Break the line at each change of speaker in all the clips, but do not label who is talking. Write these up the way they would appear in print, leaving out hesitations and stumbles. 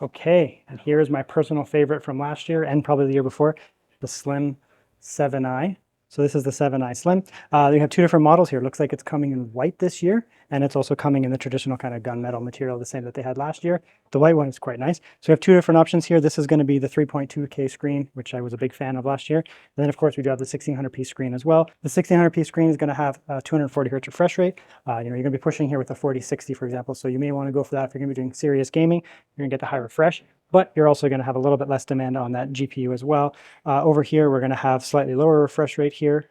Okay, and here's my personal favorite from last year and probably the year before, the Slim 7i. So this is the 7i Slim. You have two different models here. It looks like it's coming in white this year, and it's also coming in the traditional kind of gunmetal material, the same that they had last year. The white one is quite nice. So we have two different options here. This is going to be the 3.2K screen, which I was a big fan of last year. And then, of course, we do have the 1600p screen as well. The 1600p screen is going to have a 240 hertz refresh rate. You're going to be pushing here with a 4060, for example. So you may want to go for that if you're going to be doing serious gaming. You're going to get the high refresh, but you're also going to have a little bit less demand on that GPU as well. Over here, we're going to have slightly lower refresh rate here,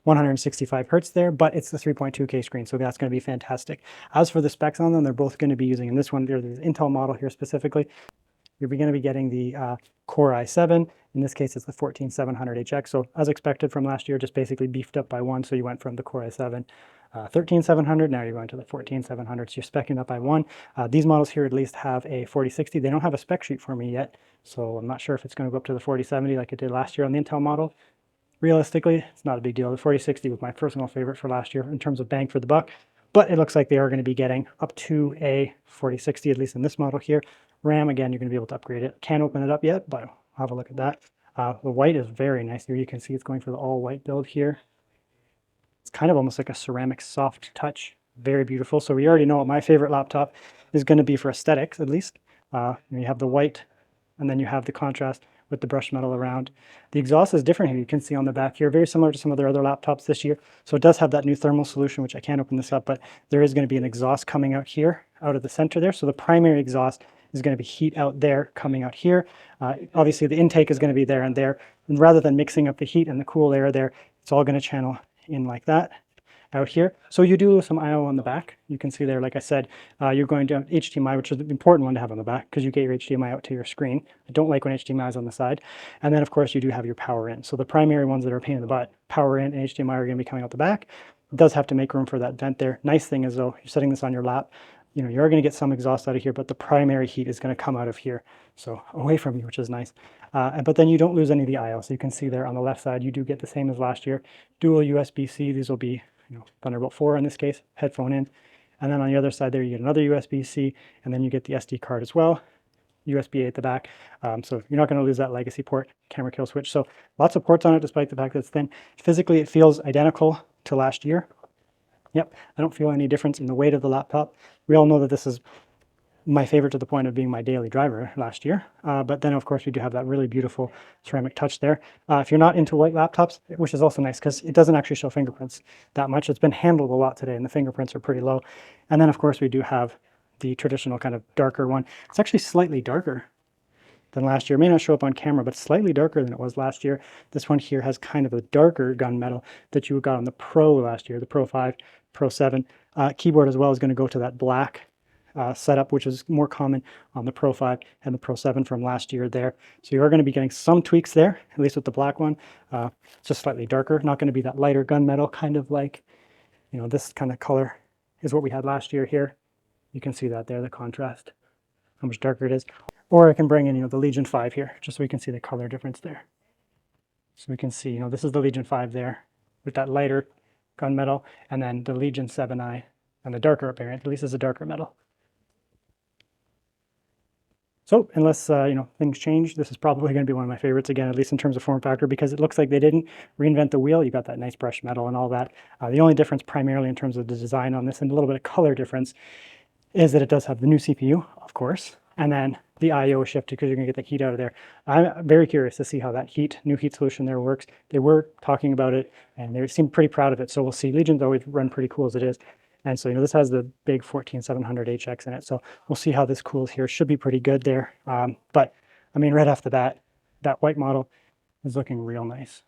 165 hertz there, but it's the 3.2K screen, so that's going to be fantastic. As for the specs on them, they're both going to be using, in this one, there's the Intel model here specifically. You're going to be getting the Core i7. In this case, it's the 14700HX. So as expected from last year, just basically beefed up by one. So you went from the Core i7 13700, now you're going to the 14700, so you're specking up by one. These models here at least have a 4060. They don't have a spec sheet for me yet, so I'm not sure if it's going to go up to the 4070 like it did last year on the Intel model. Realistically, it's not a big deal. The 4060 was my personal favorite for last year in terms of bang for the buck, but it looks like they are going to be getting up to a 4060, at least in this model here. RAM, again, you're going to be able to upgrade it. Can't open it up yet, but I'll have a look at that. The white is very nice here. You can see it's going for the all white build here. It's kind of almost like a ceramic soft touch. Very beautiful. So we already know what my favorite laptop is going to be for aesthetics, at least. You have the white, and then you have the contrast with the brushed metal around. The exhaust is different here. You can see on the back here, very similar to some of their other laptops this year. So it does have that new thermal solution, which I can't open this up, but there is going to be an exhaust coming out here, out of the center there. So the primary exhaust is going to be heat out there, coming out here. Obviously, the intake is going to be there and there. And rather than mixing up the heat and the cool air there, it's all going to channel in like that out here. So you do some I/O on the back. You can see there, like I said, you're going to have HDMI, which is the important one to have on the back because you get your HDMI out to your screen. I don't like when HDMI is on the side. And then, of course, you do have your power in. So the primary ones that are a pain in the butt, power in and HDMI, are going to be coming out the back. It does have to make room for that vent there. Nice thing is, though, you're setting this on your lap, you're going to get some exhaust out of here, but the primary heat is going to come out of here, so away from you, which is nice. But then you don't lose any of the I/O. So you can see there on the left side, you do get the same as last year. Dual USB-C. These will be Thunderbolt 4 in this case, headphone in. And then on the other side there, you get another USB-C, and then you get the SD card as well. USB-A at the back. So you're not going to lose that legacy port, camera kill switch. So lots of ports on it, despite the fact that it's thin. Physically, it feels identical to last year. Yep, I don't feel any difference in the weight of the laptop. We all know that this is my favorite to the point of being my daily driver last year. But then, of course, we do have that really beautiful ceramic touch there. If you're not into white laptops, which is also nice because it doesn't actually show fingerprints that much. It's been handled a lot today, and the fingerprints are pretty low. And then, of course, we do have the traditional kind of darker one. It's actually slightly darker than last year. It may not show up on camera, but slightly darker than it was last year. This one here has kind of a darker gunmetal that you got on the Pro last year, the Pro 5, Pro 7. Keyboard as well is going to go to that black setup, which is more common on the Pro 5 and the Pro 7 from last year there. So you are going to be getting some tweaks there, at least with the black one. Just slightly darker, not going to be that lighter gunmetal, kind of like, this kind of color is what we had last year here. You can see that there, the contrast, how much darker it is. Or I can bring in, the Legion 5 here, just so we can see the color difference there. So we can see, this is the Legion 5 there with that lighter gunmetal, and then the Legion 7i and the darker variant, at least is a darker metal. So unless, things change, this is probably going to be one of my favorites again, at least in terms of form factor, because it looks like they didn't reinvent the wheel. You got that nice brushed metal and all that. The only difference primarily in terms of the design on this and a little bit of color difference is that it does have the new CPU, of course, and then the I/O shifted because you're going to get the heat out of there. I'm very curious to see how that new heat solution there works. They were talking about it, and they seem pretty proud of it, so we'll see. Legion's always run pretty cool as it is. And so, this has the big 14700HX in it, so we'll see how this cools here. Should be pretty good there. But, right off the bat, that white model is looking real nice.